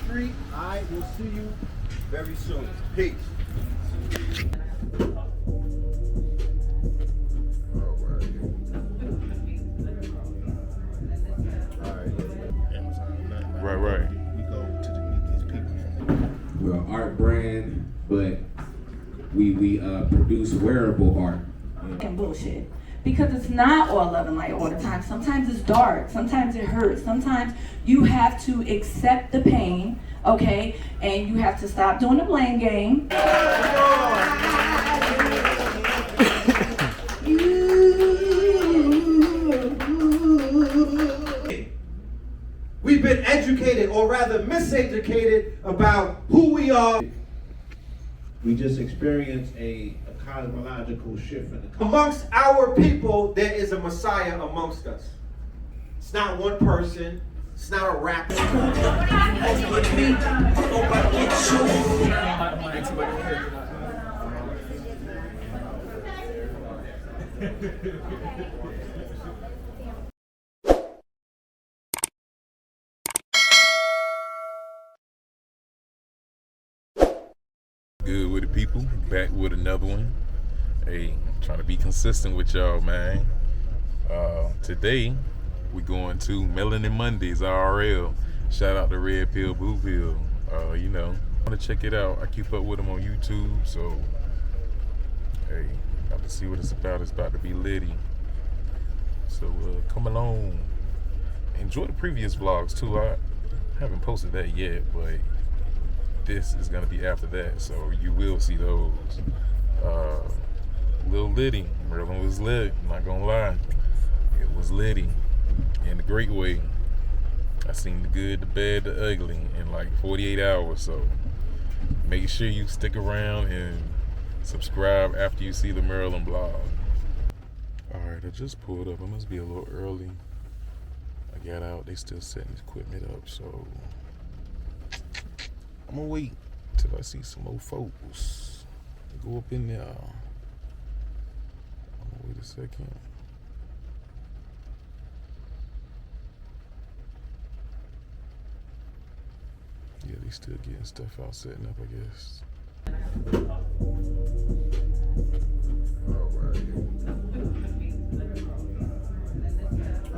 street. All right, we'll see you very soon. Peace. Right. We go to meet these people. We're an art brand, but we produce wearable art. And bullshit. Because it's not all love and light all the time. Sometimes it's dark. Sometimes it hurts. Sometimes you have to accept the pain, okay? And you have to stop doing the blame game. We've been educated, or rather miseducated, about who we are. We just experienced a cosmological shift in the culture. Amongst our people, there is a Messiah amongst us. It's not one person. It's not a rapper. Good with the people, back with another one. Hey, trying to be consistent with y'all, man. Today we going to Melanin Mondays, IRL. Shout out to Red Pill, Blue Pill. You know, want to check it out. I keep up with them on YouTube, so hey, got to see what it's about. It's about to be litty. So come along. Enjoy the previous vlogs too. I haven't posted that yet, but this is gonna be after that, so you will see those. Little litty. Merlin was lit, I'm not gonna lie. It was litty in a great way. I seen the good, the bad, the ugly in like 48 hours, so make sure you stick around and subscribe after you see the Merlin vlog. Alright, I just pulled up. I must be a little early. I got out, they still setting equipment up, so I'm gonna wait till I see some more folks. Go up in there. I'm gonna wait a second. Yeah, they still getting stuff out, setting up, I guess.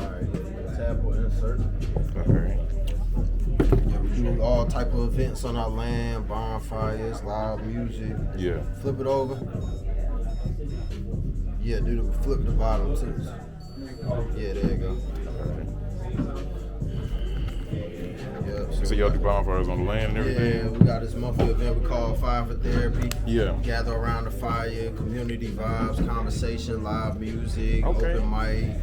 Alright, tab or insert. Alright. We do all type of events on our land, bonfires, live music. Yeah. Flip it over. Yeah, do the flip the bottom too. Yeah, there you go. Yep. So y'all do bonfires on the land and everything? Yeah, we got this monthly event we call Fire for Therapy. Yeah. Gather around the fire, community vibes, conversation, live music, Okay. open mic,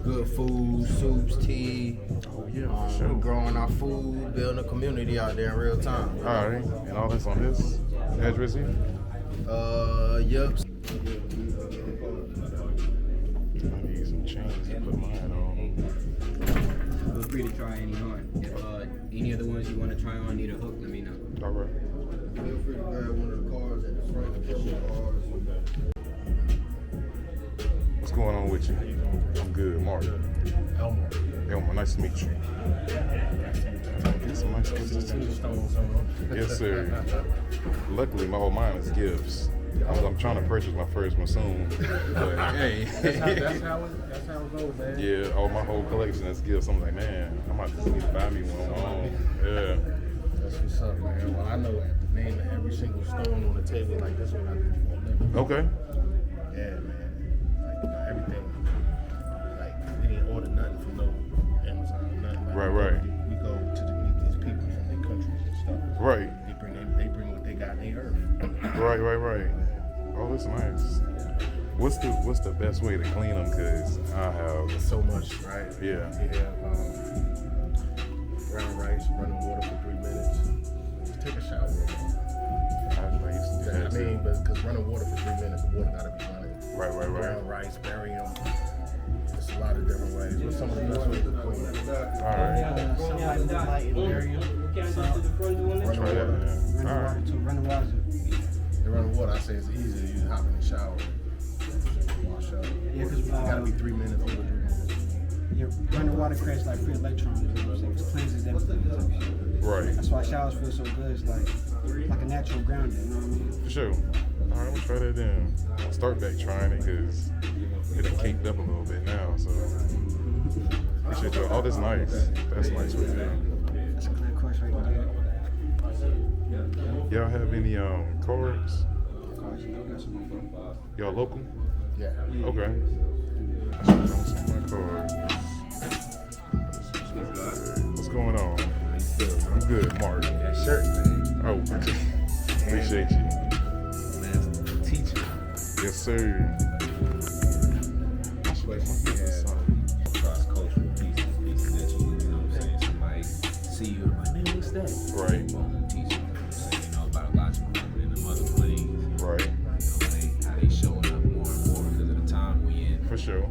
good food, soups, tea. Oh yeah, for sure. We're growing our food, building a community out there in real time. Alright, and all this on this address here? Yep. I need some chains to put mine on. Feel free to try any on. If any of the ones you want to try on need a hook, let me know. Alright. Feel free to grab one of the cards at the front of the cards. What's going on with you? I'm good, Mark. Elmer, nice to meet you. Get some nice gifts too. Yes, sir. Luckily, my whole mind is gifts. I'm trying to purchase my first one soon. But hey. That's how it goes, man. Yeah, all my whole collection is gifts. I'm like, man, I might just need to buy me one. Yeah. That's what's up, man. Well, I know the name of every single stone on the table like this one I do for a living. Okay. Yeah, man. Like, you know, everything. Like, we didn't order nothing from no Amazon, nothing. Like, Right. We go to meet these people from their countries and stuff. Right. They bring what they got in their earth. Right. Oh, that's nice. What's the best way to clean them? Cause I have So much, right? Yeah. Brown rice, running water for 3 minutes. Just take a shower. I used to do that too. But because running water for 3 minutes, the water gotta be running. Right. Brown rice, bury them. There's a lot of different ways. What's some of the best ways to clean it? All right. Try that, man. All right. The running water, I say it's easier. You just hop in the shower, wash up. It gotta be 3 minutes, over 3 minutes. your underwater cracks like free electrons. You know what I'm saying? It cleanses everything. Right. That's why showers feel so good. It's like a natural grounding. You know what I mean? For sure. All right, I'm gonna try that then. I'll start back trying it because it done caked up a little bit now. So appreciate y'all. Oh, that's nice. That's nice right there. That's a clean crush right there. Y'all have any cards? Cars, you know, got some. Y'all local? Yeah. Okay. I should have some of my cards. What's going on? I'm good, Mark. That shirt, man. Oh, appreciate you. Master teacher. Yes, sir. Cross-cultural pieces that you know what I'm saying? Somebody see you and like, man, what's that? Right. Teach you, you know, biological and the mother planes. Right. You know, how they showing up more and more because of the time we in. For sure.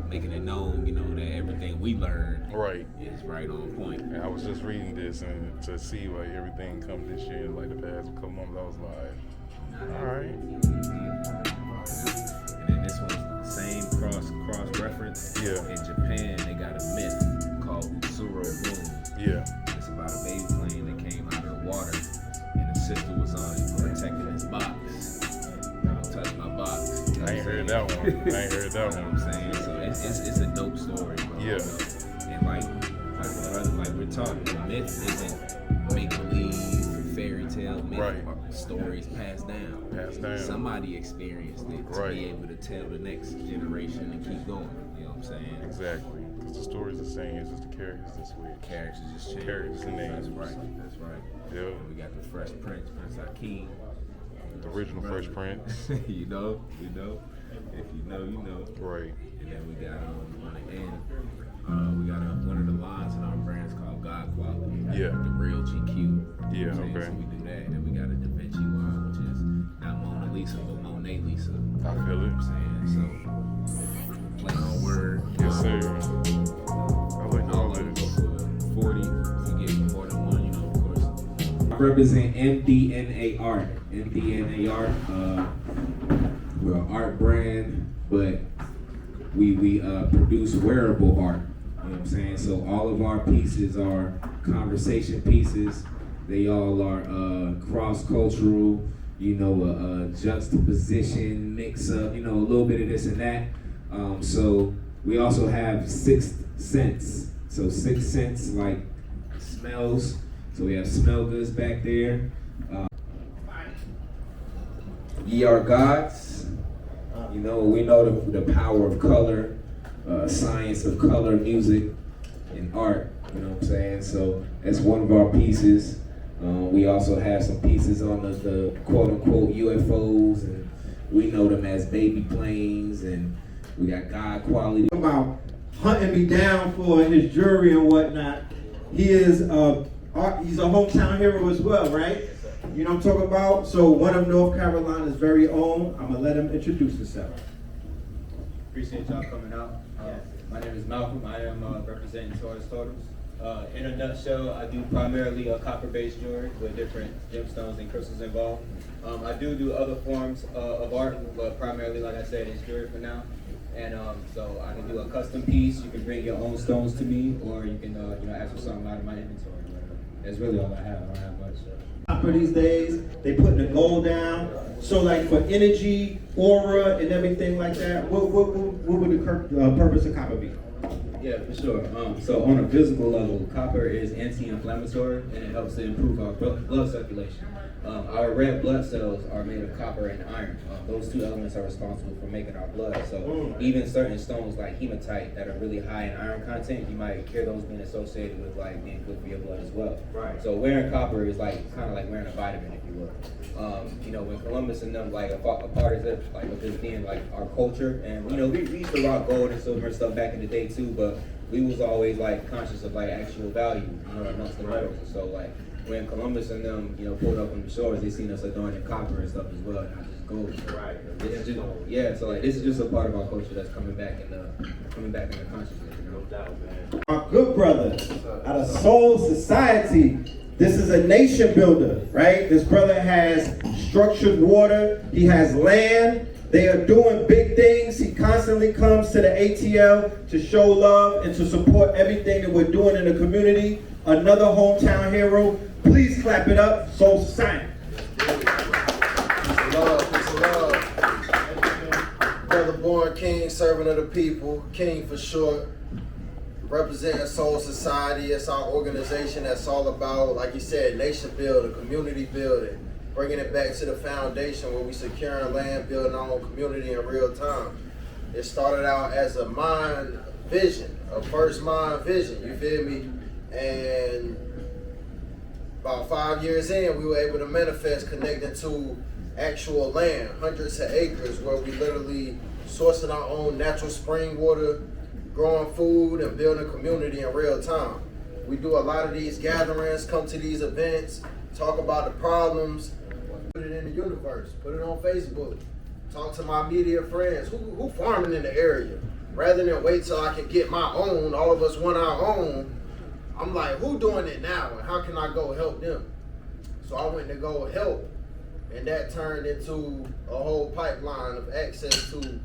Making it known, you know, that everything we learned Right. is right on point. And I was just reading this and to see like everything come this year, like the past couple months, I was like, all right. And then this one's the same cross reference. Yeah. In Japan, they got a myth called thru. Yeah. It's about a baby plane that came out of the water, and the sister was on it protecting his box. Don't touch my box. You know I ain't what I'm heard saying? that one. I ain't heard that You know what one. I'm saying? So it's a dope story, bro. Yeah. And like we're talking, the myth isn't make believe, fairy tale, myth, Right. or stories passed down. Passed down. Somebody experienced it to Right. be able to tell the next generation and keep going. You know what I'm saying? Exactly. Because the story's the same, it's just the characters this week. Characters just change. Characters and names. That's right. That's right. Yep. And we got the Fresh Prince, Prince Hakeem. The original Fresh Prince. you know. If you know, you know. Right. And then we got on the end, we got one of the lines in our brands called God Quality. Yeah. The real GQ. Yeah, So okay. So we do that. And then we got a Da Vinci line, which is not Mona Lisa, but Monet Lisa. I feel it. So play on word. Yes, sir. I like all this. 40. You get more than one, you know, of course. I represent MDNA Art. MDNA Art. We're an art brand, but we produce wearable art. You know what I'm saying? So all of our pieces are conversation pieces. They all are cross-cultural, you know, juxtaposition, mix-up, you know, a little bit of this and that. So we also have sixth sense. So sixth sense, like smells. So we have smell goods back there. Ye are gods. You know, we know the power of color, science of color, music, and art. You know what I'm saying? So that's one of our pieces. We also have some pieces on the quote-unquote UFOs, and we know them as baby planes, and we got God quality. About hunting me down for his jewelry and whatnot. He is he's a hometown hero as well, right? You know what I'm talking about? So one of North Carolina's very own. I'm gonna let him introduce himself. Appreciate y'all coming out. My name is Malcolm. I am representing Taurus Totals. In a nutshell, I do primarily copper-based jewelry with different gemstones and crystals involved. I do other forms of art, but primarily, like I said, it's jewelry for now. And so I can do a custom piece. You can bring your own stones to me, or you can ask for something out of my inventory. That's really all I have. I don't have much. Copper these days, they putting the gold down. So like for energy, aura, and everything like that, what would the purpose of copper be? Yeah, for sure. So on a physical level, copper is anti-inflammatory and it helps to improve our blood circulation. Our red blood cells are made of copper and iron. Those two elements are responsible for making our blood. So even certain stones like hematite that are really high in iron content, you might hear those being associated with like being good for your blood as well. Right. So wearing copper is like kind of like wearing a vitamin, if you will. When Columbus and them like a part of it, like of this being like our culture, and we used to rock gold and silver and stuff back in the day too, but we was always like conscious of like actual value, amongst the metals. And so like when Columbus and them, pulled up on the shores, they seen us adorning copper and stuff as well, not just gold. Right. So like this is just a part of our culture that's coming back in the consciousness. No doubt, man. Our good brother out of Soul Society. This is a nation builder, right? This brother has structured water. He has land. They are doing big things. He constantly comes to the ATL to show love and to support everything that we're doing in the community. Another hometown hero. Please clap it up. Soul Society. Peace and love. Brother born king, servant of the people, king for short. Representing Soul Society. It's our organization that's all about, like you said, nation building, community building, bringing it back to the foundation where we securing land, building our own community in real time. It started out as a mind vision, a first mind vision, you feel me? And about 5 years in, we were able to manifest connecting to actual land, hundreds of acres, where we literally sourcing our own natural spring water, growing food, and building community in real time. We do a lot of these gatherings, come to these events, talk about the problems, put it in the universe, put it on Facebook, talk to my media friends, who farming in the area. Rather than wait till I can get my own, all of us want our own, I'm like, who doing it now and how can I go help them? So I went to go help, and that turned into a whole pipeline of access to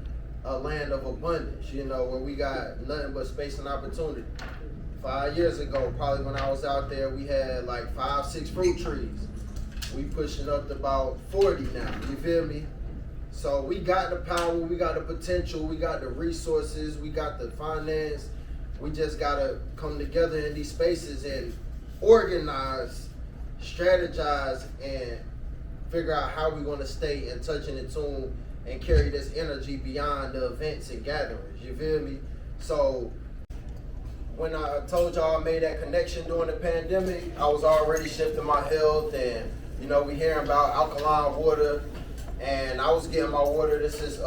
a land of abundance, you know, where we got nothing but space and opportunity. 5 years ago, probably when I was out there, we had like 5, 6 fruit trees. We pushing up to about 40 now, you feel me? So we got the power, we got the potential, we got the resources, we got the finance. We just gotta come together in these spaces and organize, strategize, and figure out how we're gonna stay in touch and in tune and carry this energy beyond the events and gatherings, you feel me? So when I told y'all I made that connection during the pandemic, I was already shifting my health, and you know, we hearing about alkaline water, and I was getting my water. This is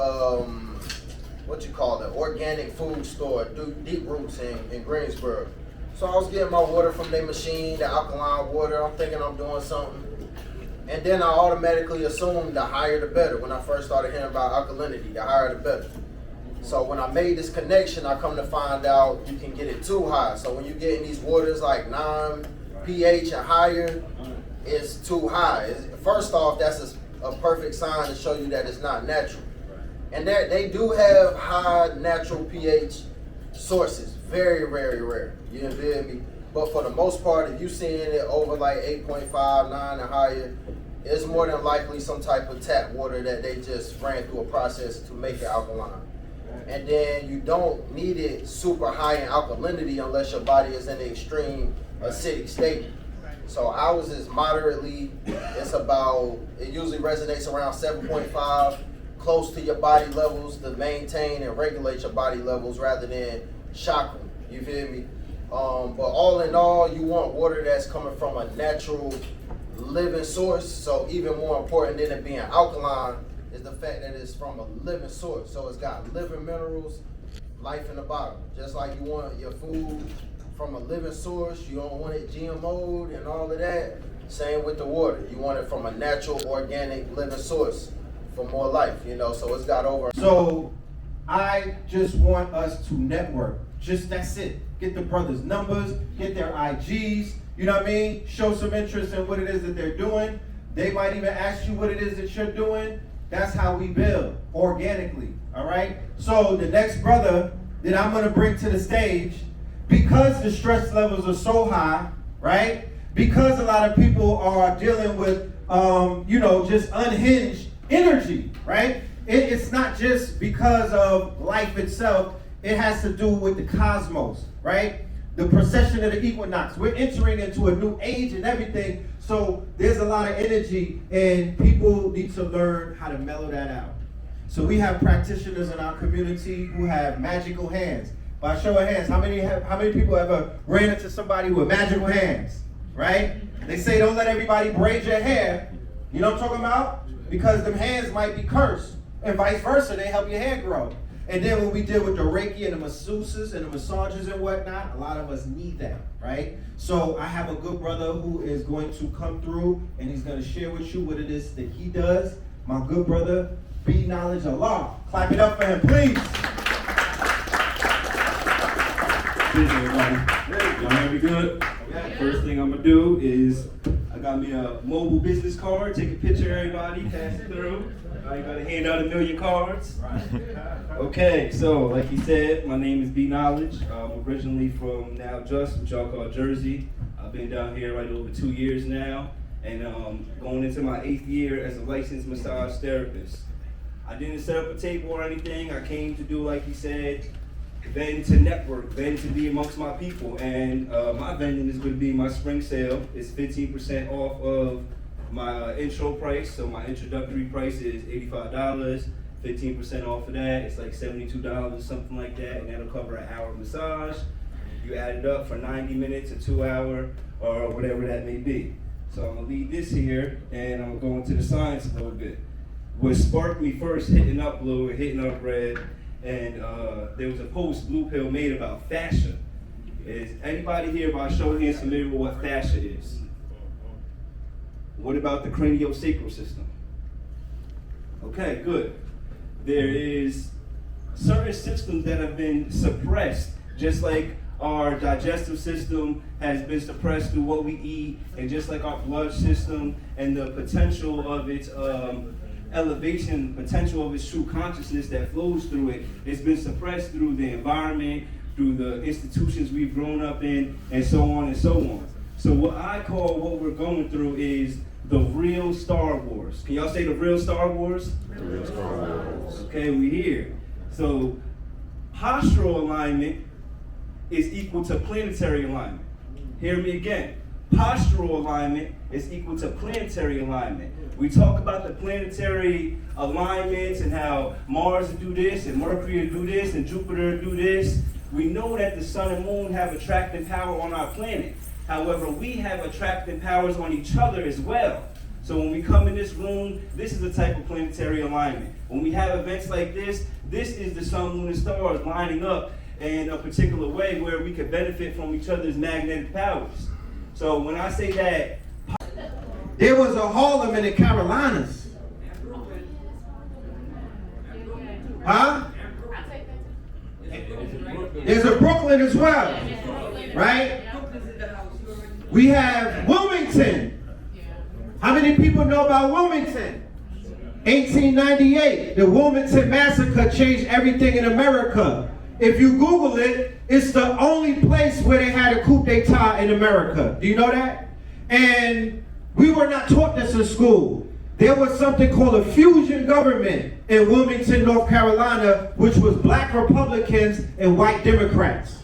what you call it, organic food store, Deep Roots in Greensboro. So I was getting my water from their machine, the alkaline water. I'm thinking I'm doing something. And then I automatically assumed the higher the better. When I first started hearing about alkalinity, the higher the better. So when I made this connection, I come to find out you can get it too high. So when you get in these waters like 9 pH and higher, it's too high. First off, that's a perfect sign to show you that it's not natural. And they do have high natural pH sources, very, very rare. You feel me? But for the most part, if you're seeing it over like 8.5, 9 and higher, it's more than likely some type of tap water that they just ran through a process to make it alkaline. And then you don't need it super high in alkalinity unless your body is in the extreme acidic state. So ours is moderately, it usually resonates around 7.5, close to your body levels to maintain and regulate your body levels rather than shock them, you feel me? But all in all, you want water that's coming from a natural living source. So even more important than it being alkaline is the fact that it's from a living source. So it's got living minerals, life in the bottom. Just like you want your food from a living source, you don't want it GMO'd and all of that. Same with the water. You want it from a natural, organic, living source for more life, you know, so it's got over. So I just want us to network. Just that's it. Get the brothers' numbers, get their IGs, you know what I mean? Show some interest in what it is that they're doing. They might even ask you what it is that you're doing. That's how we build, organically, all right? So the next brother that I'm gonna bring to the stage, because the stress levels are so high, right? Because a lot of people are dealing with, just unhinged energy, right? It's not just because of life itself. It has to do with the cosmos, right? The precession of the equinox. We're entering into a new age and everything. So there's a lot of energy, and people need to learn how to mellow that out. So we have practitioners in our community who have magical hands. By show of hands, how many people ever ran into somebody with magical hands, right? They say don't let everybody braid your hair. You know what I'm talking about? Because them hands might be cursed, and vice versa. They help your hair grow. And then when we deal with the Reiki and the masseuses and the massages and whatnot, a lot of us need that, right? So I have a good brother who is going to come through, and he's going to share with you what it is that he does. My good brother, B Knowledge Allah. Clap it up for him, please. Everybody. Y'all hear me good? First thing I'm gonna do is I got me a mobile business card. Take a picture of everybody, pass it through. You gotta hand out 1 million cards. Okay, so like he said, my name is B Knowledge. I'm originally from now just what y'all call Jersey. I've been down here right over 2 years now, and going into my 8th year as a licensed massage therapist. I didn't set up a table or anything. I came to do, like he said, vend to network, vend to be amongst my people. And my vending is going to be my spring sale. It's 15% off of my intro price. So my introductory price is $85. 15% off of that, it's like $72 or something like that, and that'll cover an hour massage. You add it up for 90 minutes, a 2 hour, or whatever that may be. So I'm gonna leave this here, and I'm gonna go into the science a little bit. What sparked me first, hitting up blue and hitting up red, and there was a post Blue Pill made about fascia. Is anybody here by show of hands familiar with what fascia is? What about the craniosacral system? Okay, good. There is certain systems that have been suppressed, just like our digestive system has been suppressed through what we eat, and just like our blood system and the potential of its elevation, potential of its true consciousness that flows through it, it's been suppressed through the environment, through the institutions we've grown up in, and so on and so on. So what I call what we're going through is the real Star Wars. Can y'all say the real Star Wars? The real Star Wars. Okay, we here. So postural alignment is equal to planetary alignment. Hear me again. Postural alignment is equal to planetary alignment. We talk about the planetary alignments and how Mars will do this and Mercury will do this and Jupiter will do this. We know that the sun and moon have attractive power on our planet. However, we have attractive powers on each other as well. So when we come in this room, this is a type of planetary alignment. When we have events like this is the sun, moon, and stars lining up in a particular way where we can benefit from each other's magnetic powers. So when I say that... There was a Harlem in the Carolinas. Huh? There's a Brooklyn as well, right? We have Wilmington. How many people know about Wilmington? 1898, the Wilmington Massacre changed everything in America. If you Google it, it's the only place where they had a coup d'etat in America. Do you know that? And we were not taught this in school. There was something called a fusion government in Wilmington, North Carolina, which was black Republicans and white Democrats.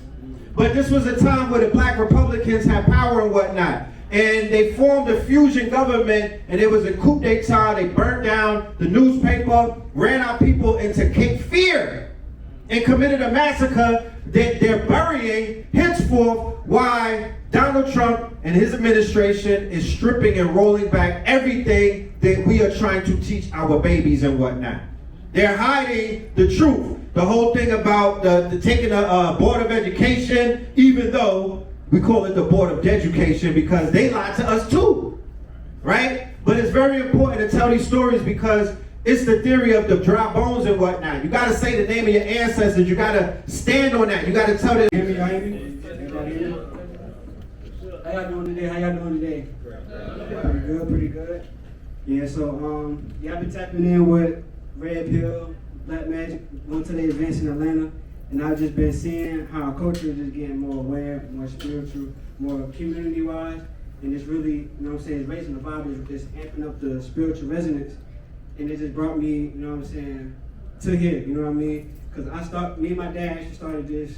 But this was a time where the black Republicans had power and whatnot. And they formed a fusion government, and it was a coup d'etat. They burned down the newspaper, ran our people into Cape Fear, and committed a massacre that they're burying henceforth why Donald Trump and his administration is stripping and rolling back everything that we are trying to teach our babies and whatnot. They're hiding the truth. The whole thing about the taking a Board of Education, even though we call it the Board of Education because they lied to us too, right? But it's very important to tell these stories because it's the theory of the dry bones and whatnot. You gotta say the name of your ancestors. You gotta stand on that. You gotta tell them. Hear me? Everybody hear me? How y'all doing today? Pretty good, pretty good. Yeah, so yeah, I've been tapping in with Red Pill, Black Magic, going to the events in Atlanta, and I've just been seeing how our culture is just getting more aware, more spiritual, more community-wise, and it's really, you know what I'm saying, it's raising the vibe, it's amping up the spiritual resonance, and it just brought me, you know what I'm saying, to here, you know what I mean? Because me and my dad actually started this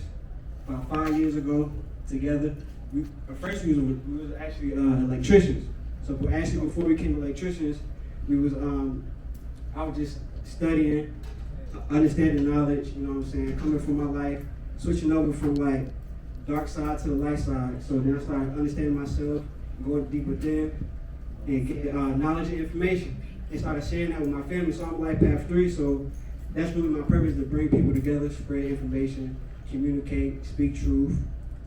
about 5 years ago together. First we was actually electricians. So actually before we became electricians, I was just studying, understanding knowledge, you know what I'm saying, coming from my life, switching over from like dark side to the light side. So then I started understanding myself, going deep within, and get knowledge and information. And started sharing that with my family. So I'm Life Path 3, so that's really my purpose, to bring people together, spread information, communicate, speak truth.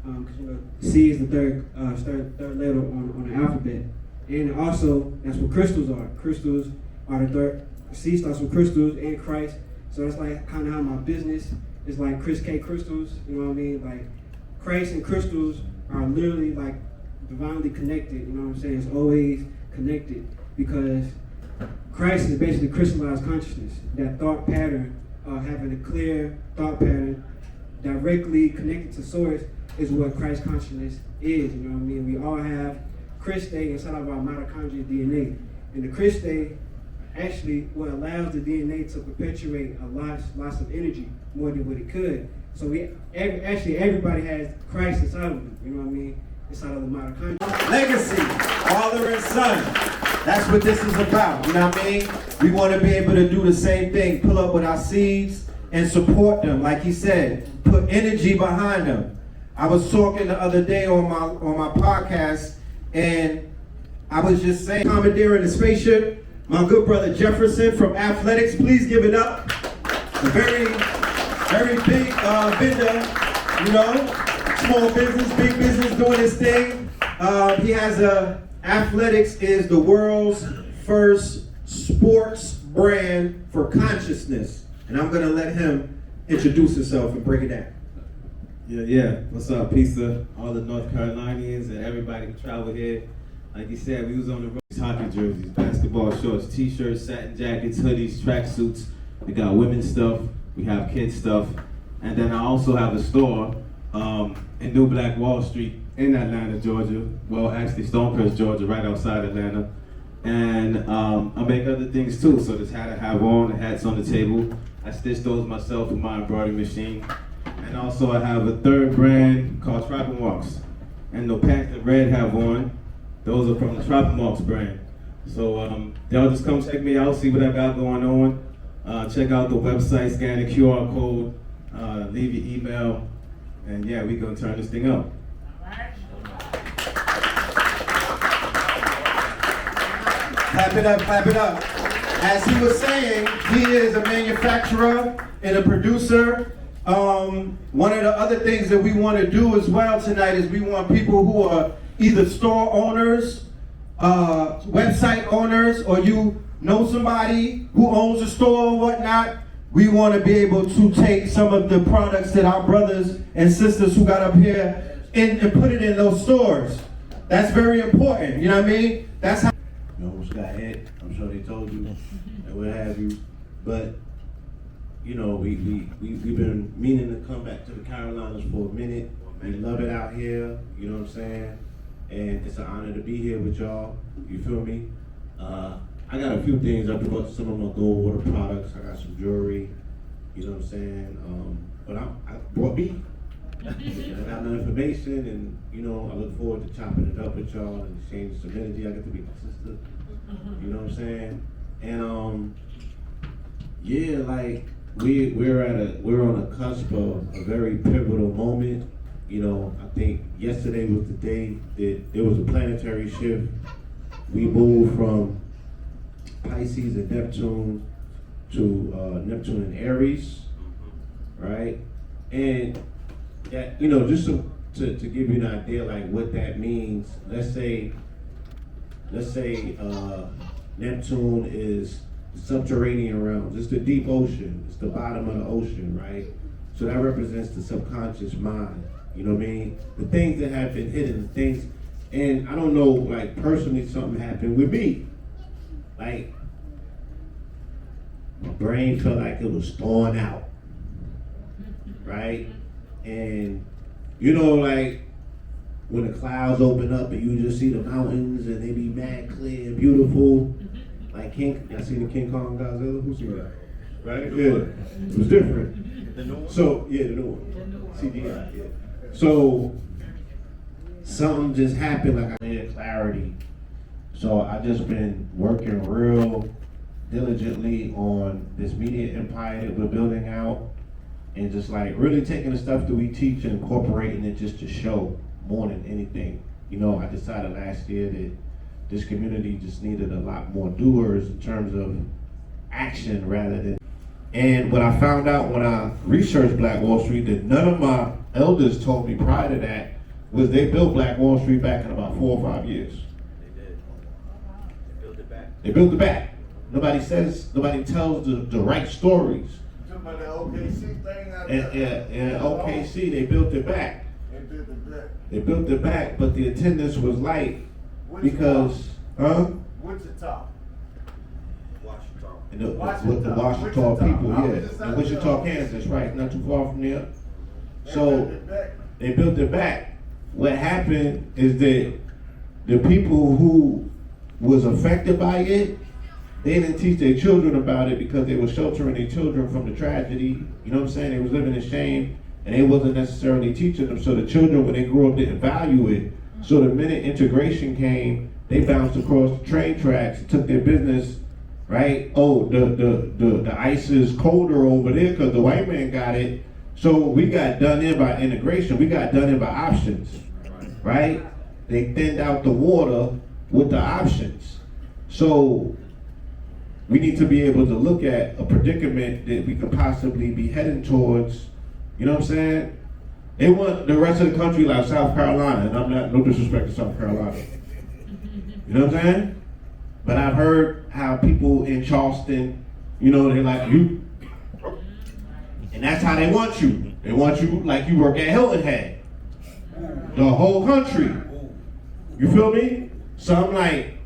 Because you know, C is the third letter on the alphabet. And also, that's what crystals are. Crystals are the third. C starts with crystals and Christ. So that's like kind of how my business is like Chris K Crystals. You know what I mean? Like Christ and crystals are literally like divinely connected. You know what I'm saying? It's always connected because Christ is basically crystallized consciousness. That thought pattern, having a clear thought pattern directly connected to source is what Christ consciousness is. You know what I mean? We all have Christe inside of our mitochondrial DNA. And the Christe actually what allows the DNA to perpetuate a lots of energy more than what it could. So everybody has Christ inside of them. You know what I mean? Inside of the mitochondria. Legacy, father and son. That's what this is about. You know what I mean? We want to be able to do the same thing. Pull up with our seeds and support them. Like he said, put energy behind them. I was talking the other day on my podcast, and I was just saying, commandeering the spaceship, my good brother Jefferson from Athletics. Please give it up. A very, very big vendor, you know, small business, big business doing his thing. He has Athletics is the world's first sports brand for consciousness. And I'm gonna let him introduce himself and break it down. Yeah. What's up? Peace to all the North Carolinians and everybody who traveled here. Like you said, we was on the road. Hockey jerseys, basketball shorts, t-shirts, satin jackets, hoodies, tracksuits. We got women's stuff. We have kids stuff. And then I also have a store in New Black Wall Street in Atlanta, Georgia. Well, actually Stonehurst, Georgia, right outside Atlanta. And I make other things too. So this hat I have on, the hat's on the table. I stitched those myself with my embroidery machine. And also I have a third brand called Tribal Marks. And the pants that Red have on, those are from the Tribal Marks brand. So y'all just come check me out, see what I got going on. Check out the website, scan the QR code, leave your email, and yeah, we gonna turn this thing up. Clap it up, clap it up. As he was saying, he is a manufacturer and a producer. One of the other things that we want to do as well tonight is we want people who are either store owners, website owners, or you know somebody who owns a store or whatnot. We want to be able to take some of the products that our brothers and sisters who got up here and put it in those stores. That's very important, you know what I mean? That's how. You almost got hit. I'm sure they told you and what have you. But you know, we've been meaning to come back to the Carolinas for a minute. We love it out here, you know what I'm saying? And it's an honor to be here with y'all. You feel me? I got a few things. I brought some of my gold water products. I got some jewelry, you know what I'm saying? But I brought me. I got my information, and you know, I look forward to chopping it up with y'all and exchanging some energy. I get to be my sister, you know what I'm saying? And yeah, like we're on a cusp of a very pivotal moment. You know, I think yesterday was the day that there was a planetary shift. We moved from Pisces and Neptune to Neptune and Aries, right? And that, you know, just to give you an idea like what that means, let's say Neptune is the subterranean realm, it's the deep ocean, it's the bottom of the ocean, right? So that represents the subconscious mind, you know what I mean? The things that have been hidden, the things, and I don't know, like personally something happened with me. Like, my brain felt like it was thawing out, right? And you know, like when the clouds open up and you just see the mountains and they be mad clear and beautiful, like I seen the King Kong Godzilla. Who's seen that? Right? Yeah, it was different. So yeah, the new one, CGI. Yeah. So something just happened. Like I had clarity. So I just been working real diligently on this media empire that we're building out. And just like really taking the stuff that we teach and incorporating it just to show more than anything. You know, I decided last year that this community just needed a lot more doers in terms of action rather than. And what I found out when I researched Black Wall Street that none of my elders told me prior to that was they built Black Wall Street back in about 4 or 5 years. They did. They built it back. They built it back. Nobody tells the right stories. Talking about the OKC thing out And OKC, they built it back. They built it back, but the attendance was light because, Wichita. And with the Washita people, yeah. In Wichita, Kansas, right? Not too far from there. So they built it back. What happened is that the people who was affected by it, they didn't teach their children about it because they were sheltering their children from the tragedy. You know what I'm saying? They was living in shame, and they wasn't necessarily teaching them. So the children, when they grew up, didn't value it. So the minute integration came, they bounced across the train tracks, took their business, right? Oh, the ice is colder over there because the white man got it. So we got done in by integration. We got done in by options, right? They thinned out the water with the options. So we need to be able to look at a predicament that we could possibly be heading towards. You know what I'm saying? They want the rest of the country like South Carolina, and I'm not, no disrespect to South Carolina. You know what I'm saying? But I've heard how people in Charleston, you know, they're like, you. And that's how they want you. They want you like you work at Hilton Head. The whole country. You feel me? So I'm like,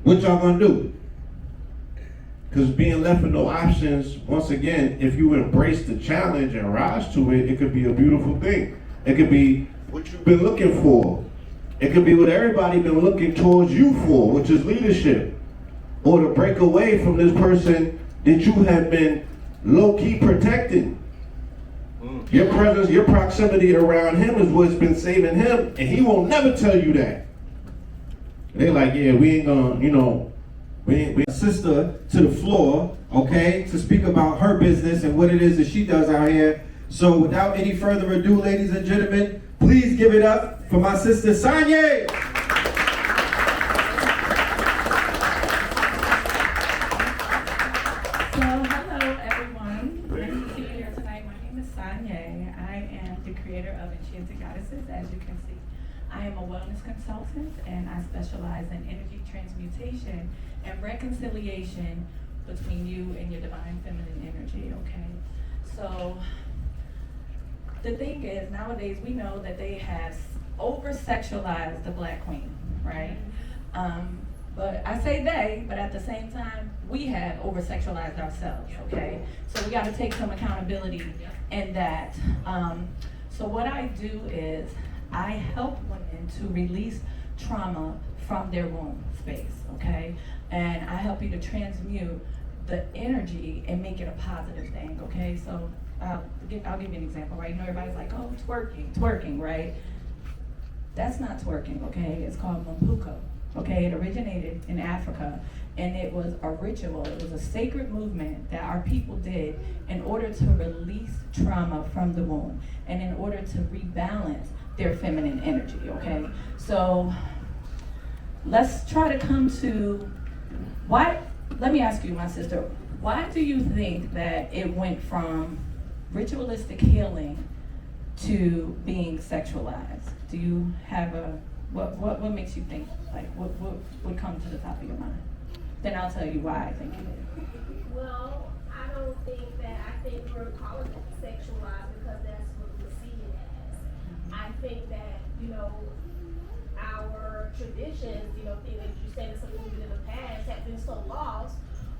what y'all gonna do? Because being left with no options, once again, if you embrace the challenge and rise to it, it could be a beautiful thing. It could be what you've been looking for. It could be what everybody been looking towards you for, which is leadership. Or to break away from this person that you have been low-key protecting. Your presence, your proximity around him is what's been saving him, and he will never tell you that. They're like, yeah, we ain't gonna, you know, we ain't sister to the floor, okay, to speak about her business and what it is that she does out here. So without any further ado, ladies and gentlemen, please give it up for my sister, Sanye. I am a wellness consultant, and I specialize in energy transmutation and reconciliation between you and your divine feminine energy, okay? So the thing is, nowadays we know that they have over-sexualized the Black queen, right? But I say they, but at the same time, we have over-sexualized ourselves, okay? So we gotta take some accountability in that. So what I do is, I help women to release trauma from their womb space, okay? And I help you to transmute the energy and make it a positive thing, okay? So I'll give you an example, right? You know, everybody's like, oh, twerking, right? That's not twerking, okay? It's called Mpuko, okay? It originated in Africa, and it was a ritual. It was a sacred movement that our people did in order to release trauma from the womb and in order to rebalance their feminine energy, okay? So let's try to come to why, let me ask you, my sister, why do you think that it went from ritualistic healing to being sexualized? Do you have what makes you think, like, what would come to the top of your mind? Then I'll tell you why I think it is. Well, I don't think that, I think we're calling it sexualized because that's what we see it as. I think that, you know, our traditions, you know, things that you said is something we did in the past have been so lost.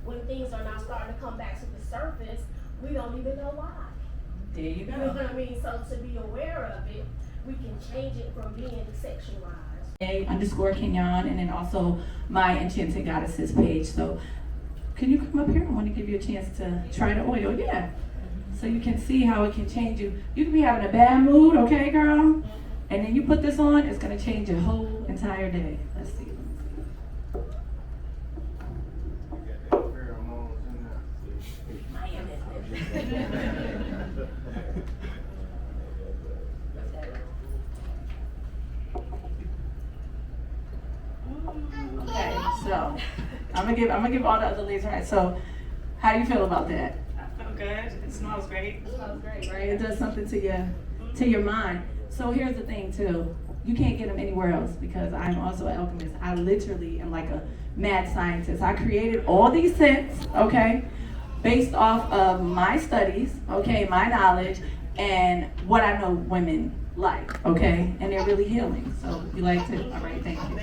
When things are now starting to come back to the surface, we don't even know why. There you go. You know what I mean? So to be aware of it, we can change it from being sexualized. _Kenyon, and then also my Enchanted Goddesses page. So can you come up here? I want to give you a chance to try the oil, yeah. So you can see how it can change you. You can be having a bad mood, okay, girl? And then you put this on, it's gonna change your whole entire day. Let's see. Okay, so I'm gonna give all the other ladies, right? So how do you feel about that? I feel good. It smells great. It smells great, right? It does something to your mind. So here's the thing too. You can't get them anywhere else because I'm also an alchemist. I literally am like a mad scientist. I created all these scents, okay, based off of my studies, okay, my knowledge, and what I know women life, okay? And they're really healing. So we like to, all right, thank you.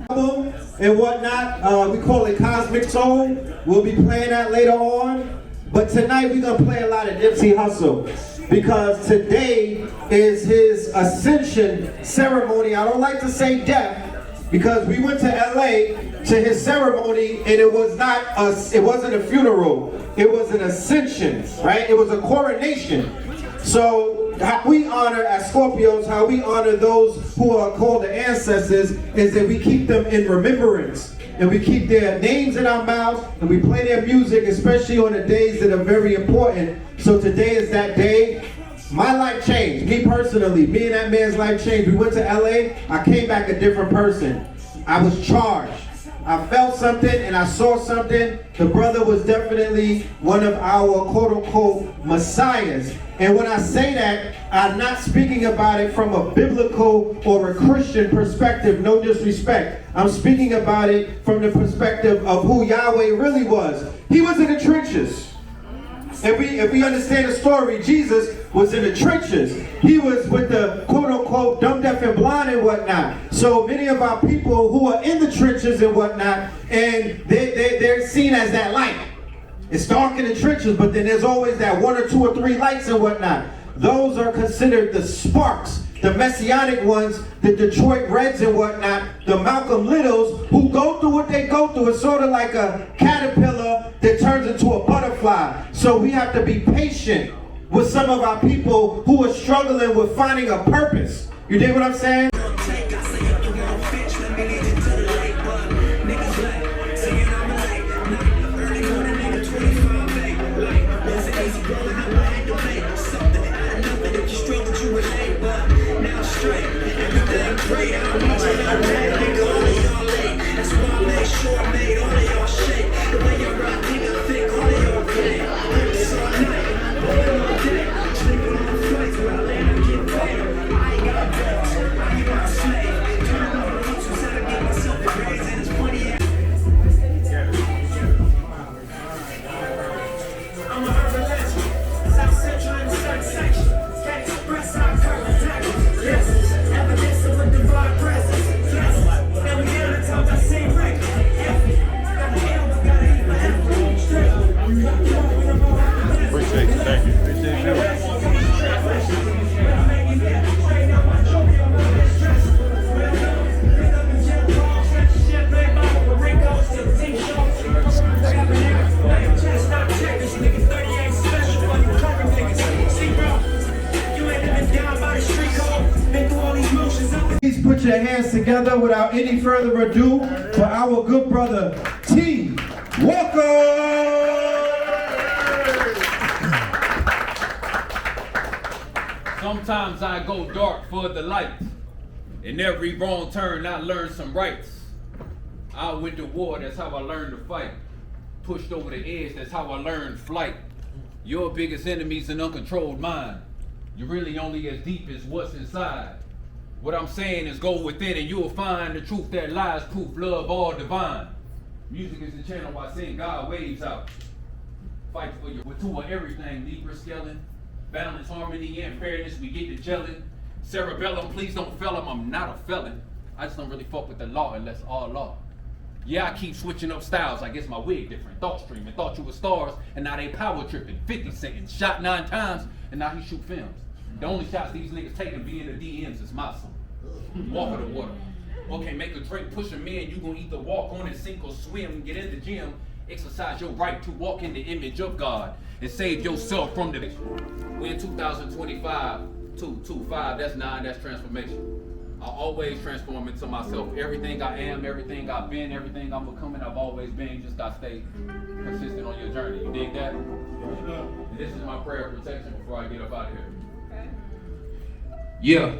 Album and whatnot. We call it Cosmic Soul. We'll be playing that later on. But tonight we're gonna play a lot of Nipsey Hussle because today is his ascension ceremony. I don't like to say death because we went to LA to his ceremony and it wasn't a funeral. It was an ascension, right? It was a coronation. So how we honor, as Scorpios, how we honor those who are called the ancestors is that we keep them in remembrance. And we keep their names in our mouths and we play their music, especially on the days that are very important. So today is that day. My life changed, me personally, me and that man's life changed. We went to LA, I came back a different person. I was charged. I felt something and I saw something. The brother was definitely one of our quote-unquote messiahs. And when I say that, I'm not speaking about it from a biblical or a Christian perspective, no disrespect. I'm speaking about it from the perspective of who Yahweh really was. He was in the trenches. If we understand the story, Jesus was in the trenches. He was with the quote-unquote dumb, deaf, and blind and whatnot. So many of our people who are in the trenches and whatnot, and they're seen as that light. It's dark in the trenches, but then there's always that 1 or 2 or 3 lights and whatnot. Those are considered the sparks, the messianic ones, the Detroit Reds and whatnot, the Malcolm Littles, who go through what they go through. It's sort of like a caterpillar that turns into a butterfly. So we have to be patient with some of our people who are struggling with finding a purpose. You dig what I'm saying? Please put your hands together without any further ado for our good brother T. Walker. Sometimes I go dark for the light. In every wrong turn, I learn some rights. I went to war, that's how I learned to fight. Pushed over the edge, that's how I learned flight. Your biggest enemy's an uncontrolled mind. You're really only as deep as what's inside. What I'm saying is go within and you'll find the truth that lies, proof, love, all divine. Music is the channel I sing God waves out. Fight for your two of everything, Libra scaling. Balance, harmony, and fairness, we get to gelling. Cerebellum, please don't fail him, I'm not a felon. I just don't really fuck with the law unless all law. Yeah, I keep switching up styles, I guess my wig different. Thought streaming, thought you were stars, and now they power tripping. 50 seconds, shot 9 times, and now he shoot films. The only shots these niggas taking be in the DMs is my son. Walk of the water. Okay, make a drink, push a man, you gonna either walk on it, sink or swim, get in the gym, exercise your right to walk in the image of God, and save yourself from the... We in 2025, 225, that's 9, that's transformation. I always transform into myself. Everything I am, everything I've been, everything I'm becoming, I've always been. You just gotta stay consistent on your journey. You dig that? And this is my prayer of protection before I get up out of here. Yeah,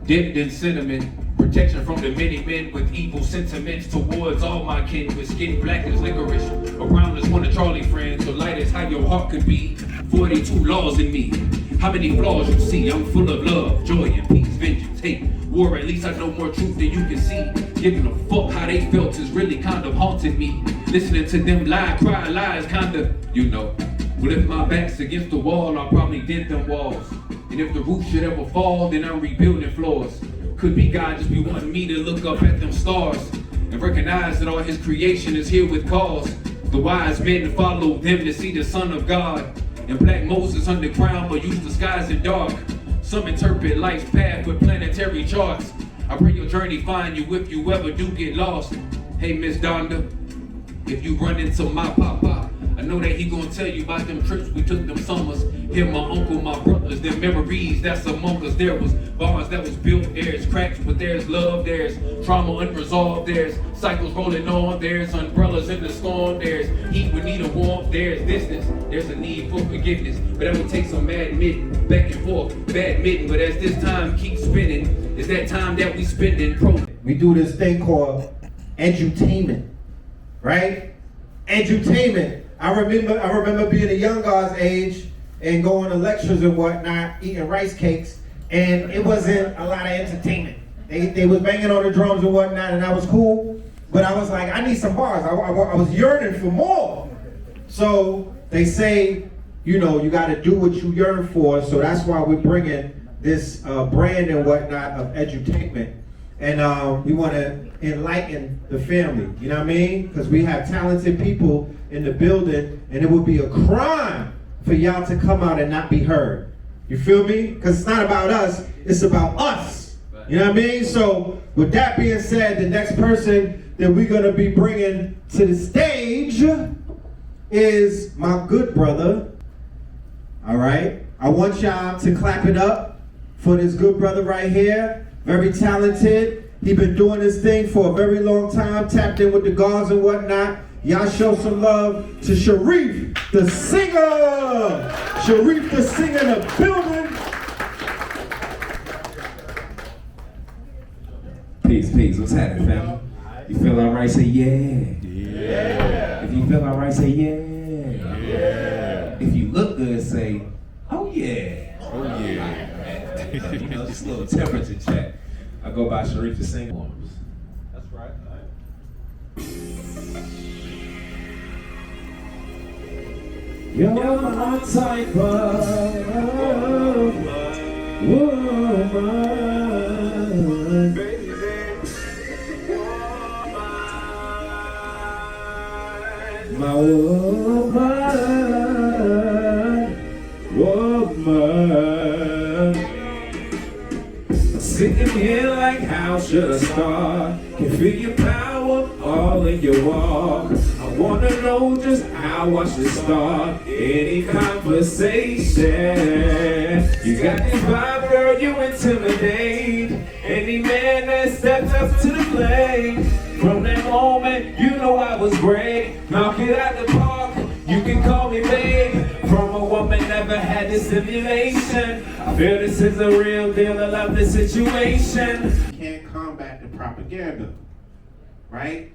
dipped in cinnamon, protection from the many men with evil sentiments towards all my kin with skin black as licorice. Around as one of Charlie friends, so light as how your heart could be. 42 laws in me. How many flaws you see? I'm full of love, joy, and peace, vengeance, hate, war. At least I know more truth than you can see. Giving a fuck how they felt is really kind of haunted me. Listening to them lie, cry lies, kinda, you know. Well, if my back's against the wall, I probably did them walls. And if the roof should ever fall, then I'm rebuilding floors. Could be God just be wanting me to look up at them stars and recognize that all his creation is here with cause. The wise men follow them to see the Son of God. And Black Moses underground but use the skies in dark. Some interpret life's path with planetary charts. I pray your journey find you if you ever do get lost. Hey, Miss Donda, if you run into my papa, I know that he gonna tell you about them trips we took them summers. Him, my uncle, my brothers, them memories that's among us. There was bonds that was built, there's cracks, but there's love, there's trauma unresolved, there's cycles rolling on, there's umbrellas in the storm, there's heat we need a warmth, there's distance, there's a need for forgiveness. But that would take some admitting, back and forth, badminton. But as this time keeps spinning, it's that time that we spend in pro. We do this thing called edutainment, right? Edutainment. I remember being a young guy's age and going to lectures and whatnot, eating rice cakes, and it wasn't a lot of entertainment. They was banging on the drums and whatnot, and that was cool. But I was like, I need some bars. I was yearning for more. So they say, you know, you got to do what you yearn for. So that's why we're bringing this brand and whatnot of edutainment. And we want to enlighten the family, you know what I mean? Because we have talented people in the building, and it would be a crime for y'all to come out and not be heard. You feel me? Because it's not about us, it's about us. You know what I mean? So with that being said, the next person that we're going to be bringing to the stage is my good brother. All right? I want y'all to clap it up for this good brother right here. Very talented. He been doing this thing for a very long time, tapped in with the guards and whatnot. Y'all show some love to Sharif, the singer. Sharif, the singer in the building. Peace, peace. What's happening, family? You feel all right? Say yeah. Yeah. If you feel all right, say yeah. Yeah. If you look good, say, oh yeah. Oh yeah. You know, just a little temperature check. I go by Sharif the singer. That's right. You're my type of woman, baby. My woman. Sitting here like how should I start? Can feel your power all in your walk. I wanna know just how I should start any conversation. You got this vibe, girl, you intimidate any man that steps up to the plate. From that moment, you know I was great. Knock it out the park, you can call me babe. From a woman never had this simulation. I feel this is a real deal, I love this situation. Can't combat the propaganda, right?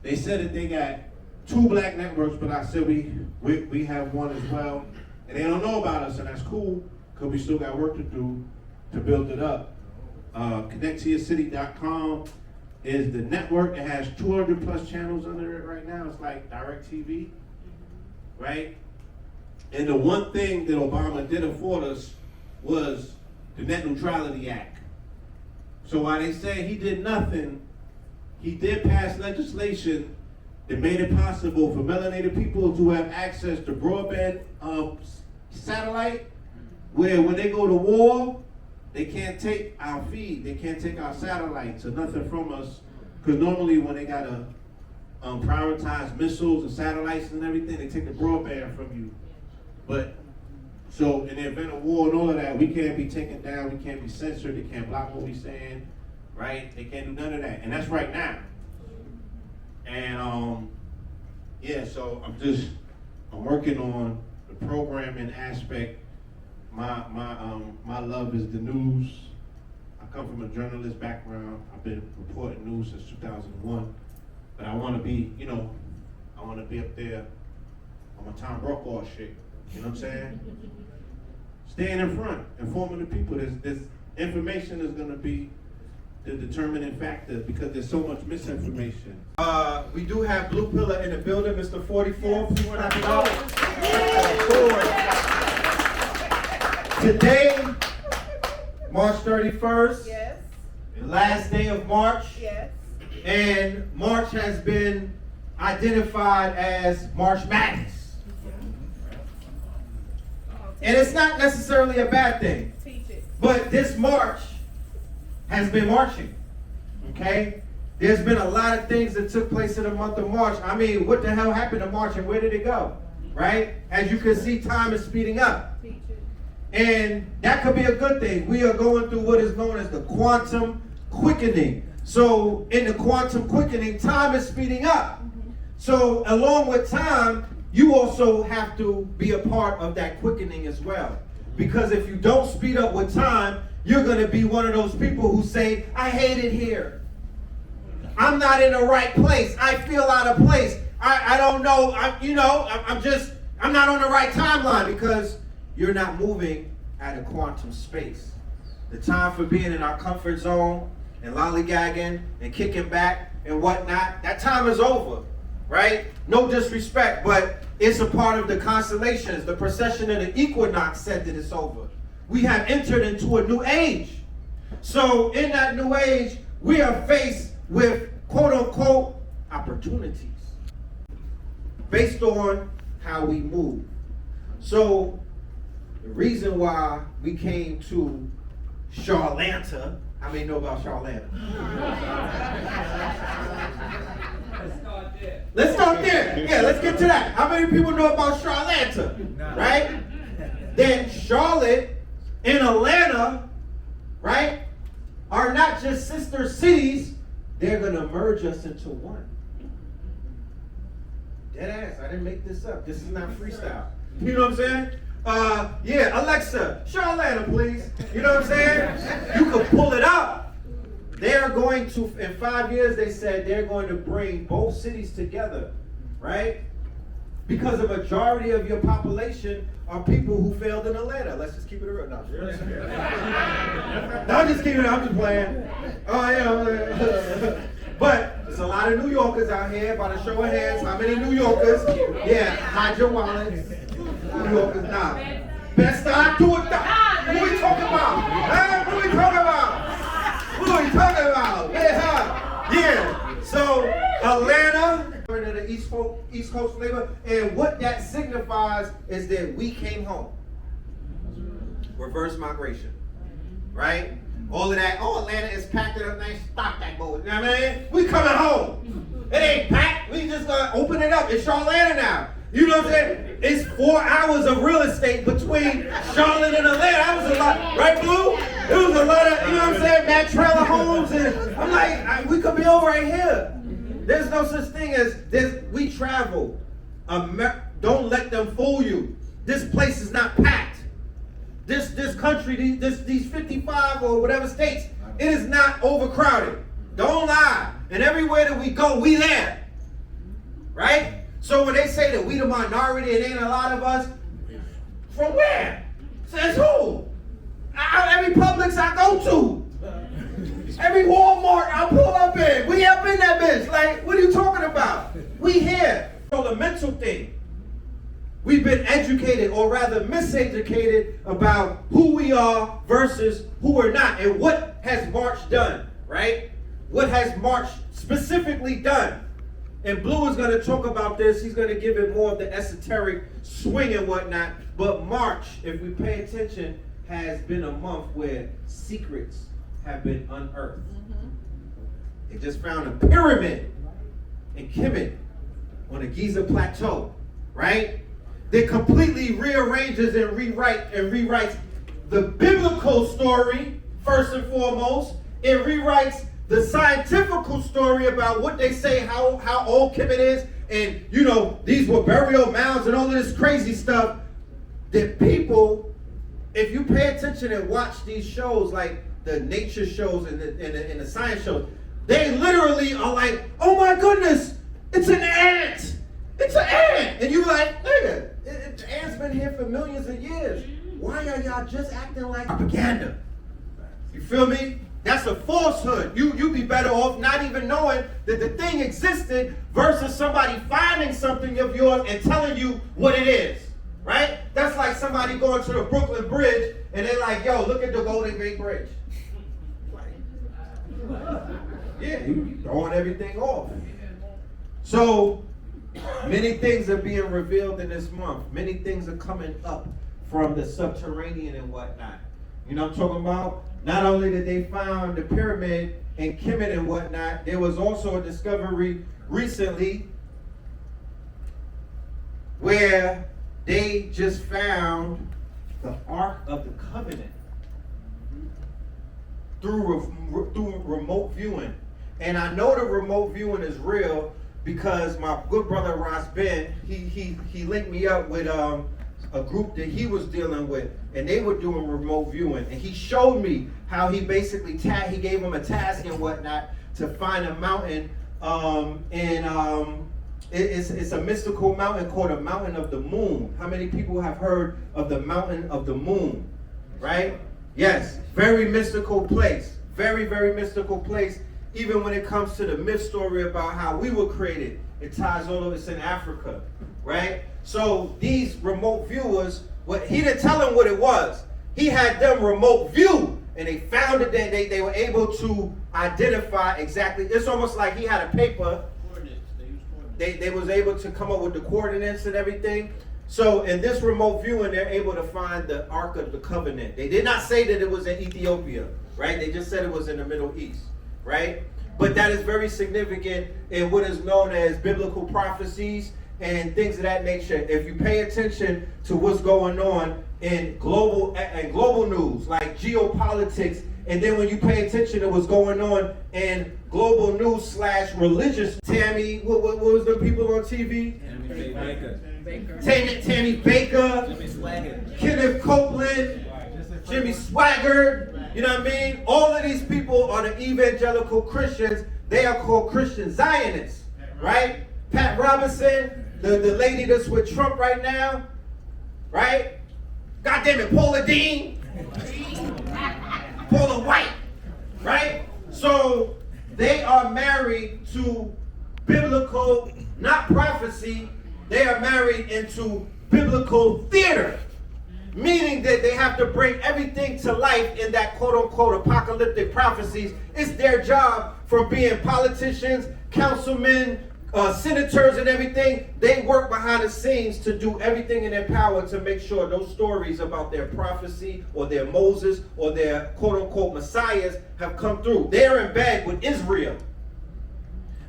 They said that they got 2 black networks, but I said we have one as well. And they don't know about us, and that's cool, because we still got work to do to build it up. ConnectToYourCity.com is the network. It has 200 plus channels under it right now. It's like DirecTV, right? And the one thing that Obama did afford us was the Net Neutrality Act. So while they say he did nothing, he did pass legislation that made it possible for melanated people to have access to broadband satellite, where when they go to war, they can't take our feed, they can't take our satellites or nothing from us, because normally when they gotta prioritize missiles and satellites and everything, they take the broadband from you. But, so in the event of war and all of that, we can't be taken down, we can't be censored, they can't block what we're saying, right? They can't do none of that, and that's right now. And yeah, so I'm working on the programming aspect. My love is the news. I come from a journalist background. I've been reporting news since 2001. But I want to be, you know, I want to be up there on my Tom Brokaw shit. You know what I'm saying? Staying in front, informing the people. This information is going to be the determining factor because there's so much misinformation. We do have Blue Pillar in the building, Mr. 44. Please clap it up. Today, March 31st. Yes. The last day of March. Yes. And March has been identified as March Madness. And it's not necessarily a bad thing. Teach it. But this March has been marching. Okay? There's been a lot of things that took place in the month of March. I mean, what the hell happened to March and where did it go? Right? As you can see, time is speeding up. Teach it. And that could be a good thing. We are going through what is known as the quantum quickening. So in the quantum quickening, time is speeding up. So along with time, you also have to be a part of that quickening as well. Because if you don't speed up with time, you're going to be one of those people who say, I hate it here. I'm not in the right place. I feel out of place. I don't know. I'm not on the right timeline because you're not moving at a quantum space. The time for being in our comfort zone and lollygagging and kicking back and whatnot, that time is over, right? No disrespect, but it's a part of the constellations. The precession of the equinox said that it's over. We have entered into a new age. So in that new age, we are faced with quote unquote opportunities based on how we move. So the reason why we came to Charlanta, how many know about Charlanta? Let's start there. Yeah, let's get to that. How many people know about Charlanta? Right? Then Charlotte and Atlanta, right, are not just sister cities, they're going to merge us into one. Dead ass, I didn't make this up. This is not freestyle. You know what I'm saying? Yeah, Alexa, Charlanta, please. You know what I'm saying? You can pull it up. They're going to, in 5 years, they said they're going to bring both cities together, right? Because the majority of your population are people who failed in Atlanta. Let's just keep it real. No, I'm just kidding. I'm just playing. Oh, yeah. But there's a lot of New Yorkers out here. By the show of hands, how many New Yorkers? Yeah, hide your wallets. New Yorkers, nah. Best start do it now. What are we talking about? Huh? What are we talking about? What are we talking about? Yeah. So Atlanta, the East Coast flavor, and what that signifies is that we came home. Reverse migration, right? All of that. Oh, Atlanta is packed up. Nice, stop that boy. You know what I mean? We coming home. It ain't packed. We just gonna open it up. It's Charlotte now. You know what I'm saying? It's 4 hours of real estate between Charlotte and Atlanta. That was a lot, right, Blue? It was a lot of, you know what I'm saying, Matt trailer homes, and I'm like, we could be over right here. There's no such thing as this. We travel. Don't let them fool you. This place is not packed. This country, these 55 or whatever states, it is not overcrowded. Don't lie. And everywhere that we go, we there. Right? So when they say that we the minority, it ain't a lot of us, from where? Says who? Every Publix I go to. Every Walmart I pull up in. We up in that bitch. Like, what are you talking about? We here. So the mental thing. We've been educated, or rather miseducated, about who we are versus who we're not. And what has March done, right? What has March specifically done? And Blue is going to talk about this. He's going to give it more of the esoteric swing and whatnot. But March, if we pay attention, has been a month where secrets have been unearthed. They just found a pyramid in Kemet on the Giza Plateau, right? That completely rearranges and rewrites the biblical story, first and foremost. It rewrites the scientific story about what they say, how old Kemet is, and you know, these were burial mounds and all of this crazy stuff that people, if you pay attention and watch these shows like the nature shows and the science shows, they literally are like, oh my goodness, it's an ant. It's an ant. And you're like, nigga, the ant's been here for millions of years. Why are y'all just acting like propaganda? You feel me? That's a falsehood. You be better off not even knowing that the thing existed versus somebody finding something of yours and telling you what it is, right? That's like somebody going to the Brooklyn Bridge And they're like, yo, look at the Golden Gate Bridge. Yeah, you throwing everything off. So many things are being revealed in this month. Many things are coming up from the subterranean and whatnot. You know what I'm talking about? Not only did they find the pyramid in Kemet and whatnot, there was also a discovery recently where they just found the Ark of the Covenant through remote viewing. And I know the remote viewing is real because my good brother Ross Ben, he linked me up with a group that he was dealing with, and they were doing remote viewing. And he showed me how he basically he gave him a task and whatnot to find a mountain, it's a mystical mountain called the Mountain of the Moon. How many people have heard of the Mountain of the Moon? Right? Yes, very mystical place. Very, very mystical place. Even when it comes to the myth story about how we were created, it ties all of us in Africa, right? So these remote viewers, he didn't tell them what it was. He had them remote view, and they found it. They were able to identify exactly. It's almost like he had a paper. They was able to come up with the coordinates and everything. So in this remote viewing, they're able to find the Ark of the Covenant. They did not say that it was in Ethiopia, right? They just said it was in the Middle East, right? But that is very significant in what is known as biblical prophecies and things of that nature. If you pay attention to what's going on in global news, like geopolitics, and then when you pay attention to what's going on in global news / religious, Tammy, what was the people on TV? Tammy Baker, Kenneth Copeland, Jimmy Swaggart, you know what I mean? All of these people are the evangelical Christians. They are called Christian Zionists, right? Pat Robinson, the lady that's with Trump right now, right? God damn it, Paula Dean, Paula White, right? So they are married to biblical, not prophecy, they are married into biblical theater. Meaning that they have to bring everything to life in that quote-unquote apocalyptic prophecies. It's their job from being politicians, councilmen, senators and everything. They work behind the scenes to do everything in their power to make sure those stories about their prophecy or their Moses or their quote-unquote messiahs have come through. They're in bed with Israel.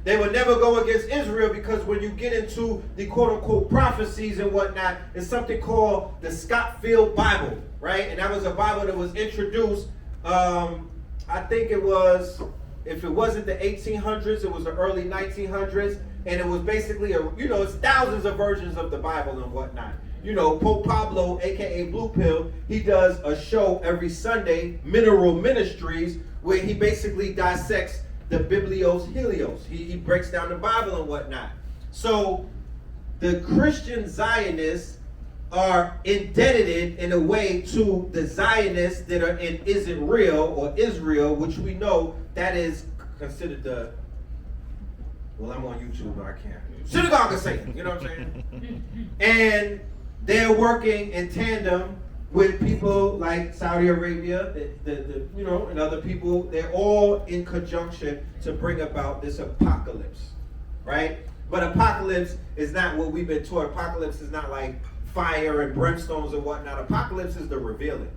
They would never go against Israel because when you get into the quote-unquote prophecies and whatnot, it's something called the Scofield Bible, right? And that was a Bible that was introduced, I think it was, if it wasn't the 1800s, it was the early 1900s. And it was basically, it's thousands of versions of the Bible and whatnot. You know, Pope Pablo, a.k.a. Blue Pill, he does a show every Sunday, Mineral Ministries, where he basically dissects the Biblios Helios. He breaks down the Bible and whatnot. So the Christian Zionists are indebted in a way to the Zionists that are in Israel, which we know that is considered the, well, I'm on YouTube, but I can't. Synagogue of Satan, you know what I'm saying? And they're working in tandem with people like Saudi Arabia, and other people. They're all in conjunction to bring about this apocalypse, right? But apocalypse is not what we've been taught. Apocalypse is not like fire and brimstones and whatnot. Apocalypse is the revealing.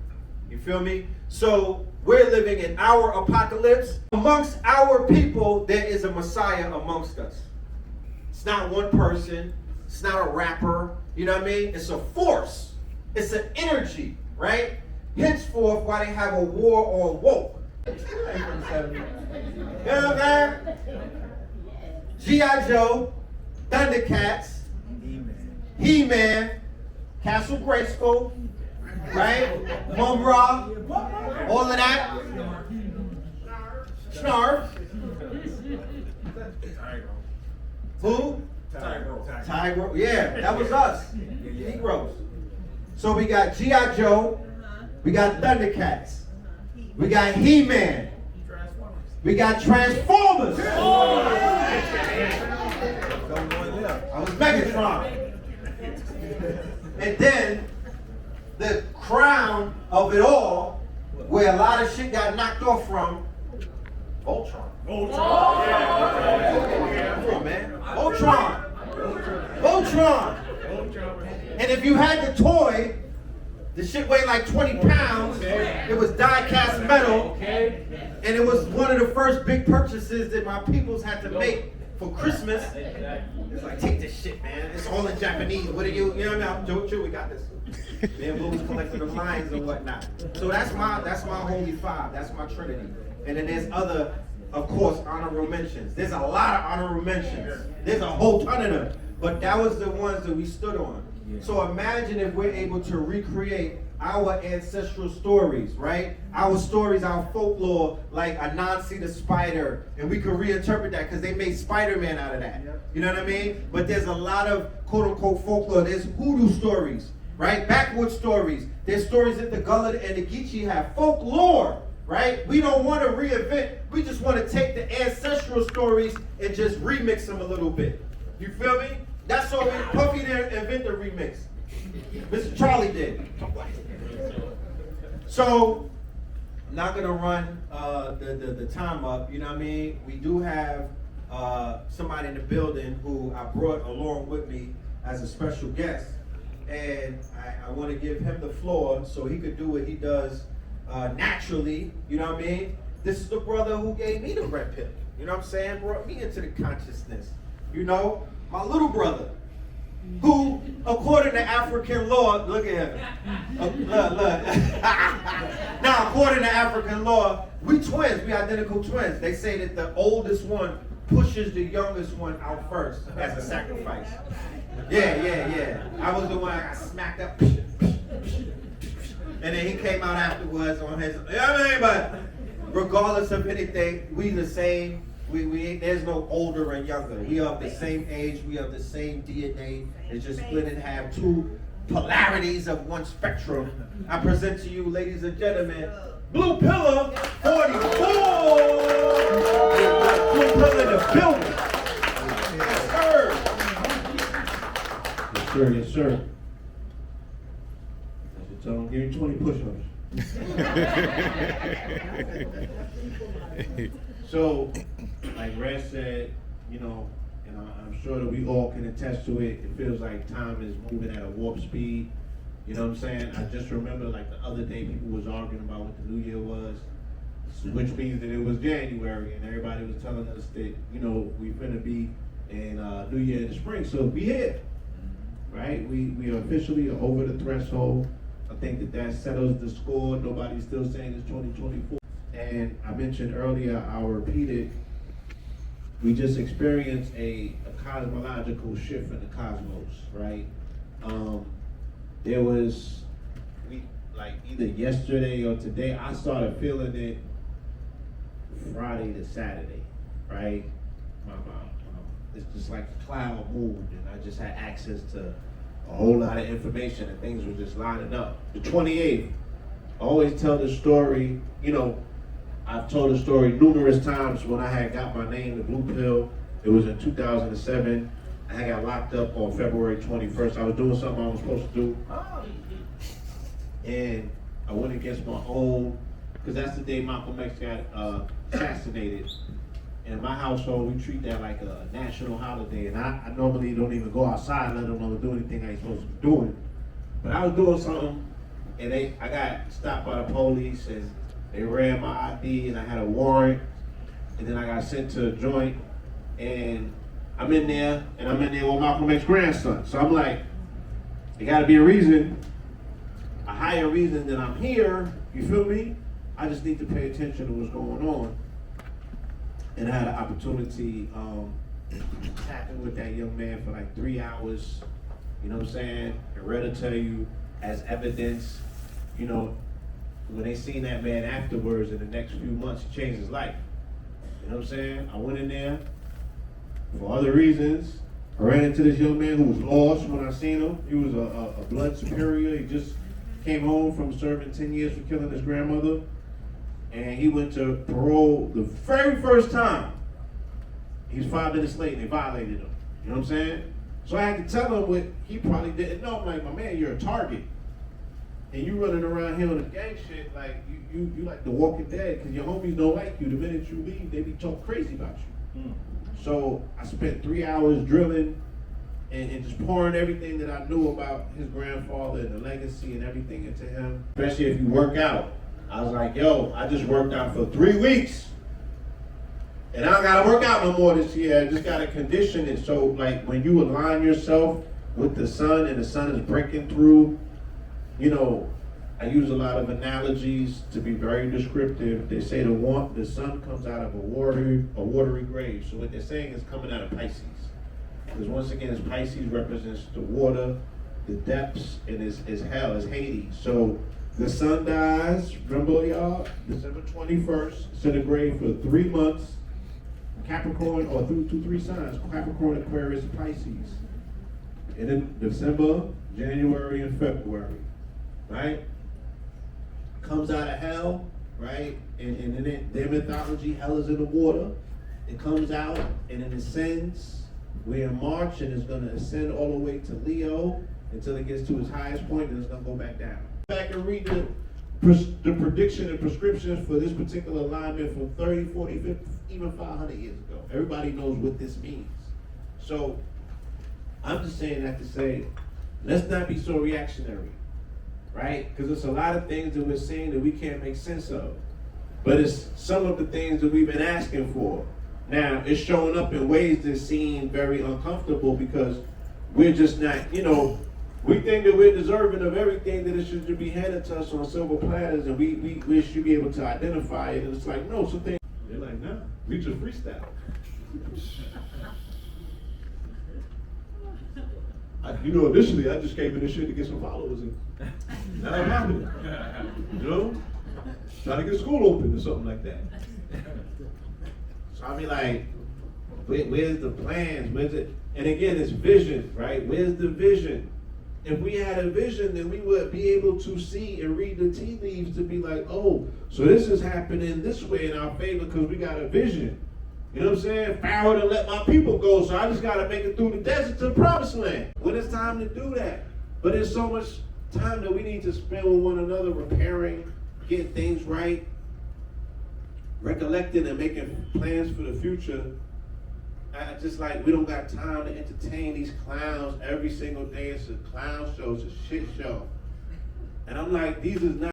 You feel me? So we're living in our apocalypse. Amongst our people, there is a Messiah amongst us. It's not one person. It's not a rapper. You know what I mean? It's a force. It's an energy, right? Henceforth, why they have a war on woke. You know what I'm saying? G.I. Joe, Thundercats, He-Man, Castle Grayskull, right? Mum-Ra, all of that. Snarf. Who? Tiger. Yeah, that was us. Negroes. So we got G.I. Joe, we got Thundercats, we got He-Man, we got Transformers. I was Megatron. And then the crown of it all, where a lot of shit got knocked off from, Voltron. Voltron. Yeah. Come on, man. Voltron. And if you had the toy, the shit weighed like 20 pounds. It was die-cast metal. And it was one of the first big purchases that my peoples had to make for Christmas. It's like, take this shit, man. It's all in Japanese. What are you know what I mean? Joe, we got this. Man, we was collecting the lines and whatnot. So that's my holy five. That's my trinity. And then there's other, of course, honorable mentions. There's a lot of honorable mentions. There's a whole ton of them. But that was the ones that we stood on. So imagine if we're able to recreate our ancestral stories, right? Our stories, our folklore, like Anansi the spider, and we could reinterpret that because they made Spider-Man out of that. You know what I mean? But there's a lot of quote-unquote folklore. There's hoodoo stories, right? Backwoods stories. There's stories that the Gullah and the Geechee have. Folklore, right? We don't want to reinvent. We just want to take the ancestral stories and just remix them a little bit. You feel me? That's all. Puffy didn't invent the remix. Mr. Charlie did. So, I'm not gonna run the time up. You know what I mean? We do have somebody in the building who I brought along with me as a special guest, and I want to give him the floor so he could do what he does naturally. You know what I mean? This is the brother who gave me the red pill. You know what I'm saying? Brought me into the consciousness. You know? My little brother, who, according to African law, look at him. Look. Now, according to African law, we twins, we identical twins. They say that the oldest one pushes the youngest one out first as a sacrifice. Yeah. I was the one that got smacked up. And then he came out afterwards on his, you know what I mean? But regardless of anything, we the same. We there's no older and younger. We are of the same age. We have the same DNA. It's just split in half, two polarities of one spectrum. I present to you, ladies and gentlemen, Blue Pillar 44. Blue Pillar in the building. Yes, sir. So I'm giving 20 push-ups. So, like Red said, you know, and I'm sure that we all can attest to it. It feels like time is moving at a warp speed. You know what I'm saying? I just remember like the other day people was arguing about what the new year was, which means that it was January, and everybody was telling us that, you know, we finna be in New Year in the spring. So we here, right? We are officially over the threshold. I think that settles the score. Nobody's still saying it's 2024. And I mentioned earlier, I'll repeat it, we just experienced a cosmological shift in the cosmos, right? There was, like either yesterday or today, I started feeling it Friday to Saturday, right? It's just like a cloud moved, and I just had access to a whole lot of information, and things were just lining up. The 28th, I always tell the story, you know, I've told the story numerous times when I had got my name, the Blue Pill. It was in 2007. I had got locked up on February 21st. I was doing something I was supposed to do. And I went against my own, because that's the day Malcolm X got assassinated. And in my household, we treat that like a national holiday. And I normally don't even go outside, let alone do anything I ain't supposed to be doing. But I was doing something, and I got stopped by the police, and they ran my ID, and I had a warrant, and then I got sent to a joint, and I'm in there with Malcolm X's grandson. So I'm like, there gotta be a reason, a higher reason than I'm here, you feel me? I just need to pay attention to what's going on. And I had an opportunity tapping with that young man for like 3 hours, you know what I'm saying? And Red will tell you, as evidence, you know, when they seen that man afterwards in the next few months, he changed his life. You know what I'm saying? I went in there for other reasons. I ran into this young man who was lost when I seen him. He was a blood superior. He just came home from serving 10 years for killing his grandmother. And he went to parole the very first time. He was 5 minutes late and they violated him. You know what I'm saying? So I had to tell him what he probably didn't know. I'm like, my man, you're a target. and you running around here on the gang shit like you like The Walking Dead, because your homies don't like you. The minute you leave, they be talking crazy about you. So I spent 3 hours drilling and just pouring everything that I knew about his grandfather and the legacy and everything into him. Especially if you work out. I was like, yo, I just worked out for 3 weeks. And I don't gotta work out no more this year. I just gotta condition it. So like when you align yourself with the sun and the sun is breaking through, you know, I use a lot of analogies to be very descriptive. They say the sun comes out of a watery grave. So what they're saying is coming out of Pisces. Because once again, Pisces represents the water, the depths, and is hell, is Hades. So the sun dies, remember y'all, December 21st, it's in the grave for 3 months. Capricorn, or through 3 signs, Capricorn, Aquarius, Pisces. And then December, January, and February, right? Comes out of hell, right? And in their mythology, hell is in the water. It comes out and it ascends. We're in March and it's going to ascend all the way to Leo until it gets to its highest point and it's going to go back down. Back and read the prediction and prescriptions for this particular alignment from 30, 40, 50, even 500 years ago. Everybody knows what this means. So I'm just saying that to say, let's not be so reactionary, right? Because there's a lot of things that we're saying that we can't make sense of. But it's some of the things that we've been asking for. Now, it's showing up in ways that seem very uncomfortable because we're just not, you know, we think that we're deserving of everything that it should be handed to us on silver platters, and we should be able to identify it. And it's like, no, some things, they're like, nah, we just freestyle. Initially, I just came in this shit to get some followers, and now I'm out of it. You know? Trying to get school open or something like that. So I mean, like, where's the plans? Where's it? And again, it's vision, right? Where's the vision? If we had a vision, then we would be able to see and read the tea leaves to be like, oh, so this is happening this way in our favor because we got a vision. You know what I'm saying? Pharaoh to let my people go, so I just got to make it through the desert to the promised land. When it's time to do that. But there's so much time that we need to spend with one another, repairing, getting things right, recollecting and making plans for the future. I just like, we don't got time to entertain these clowns every single day. It's a clown show, it's a shit show. And I'm like, these is not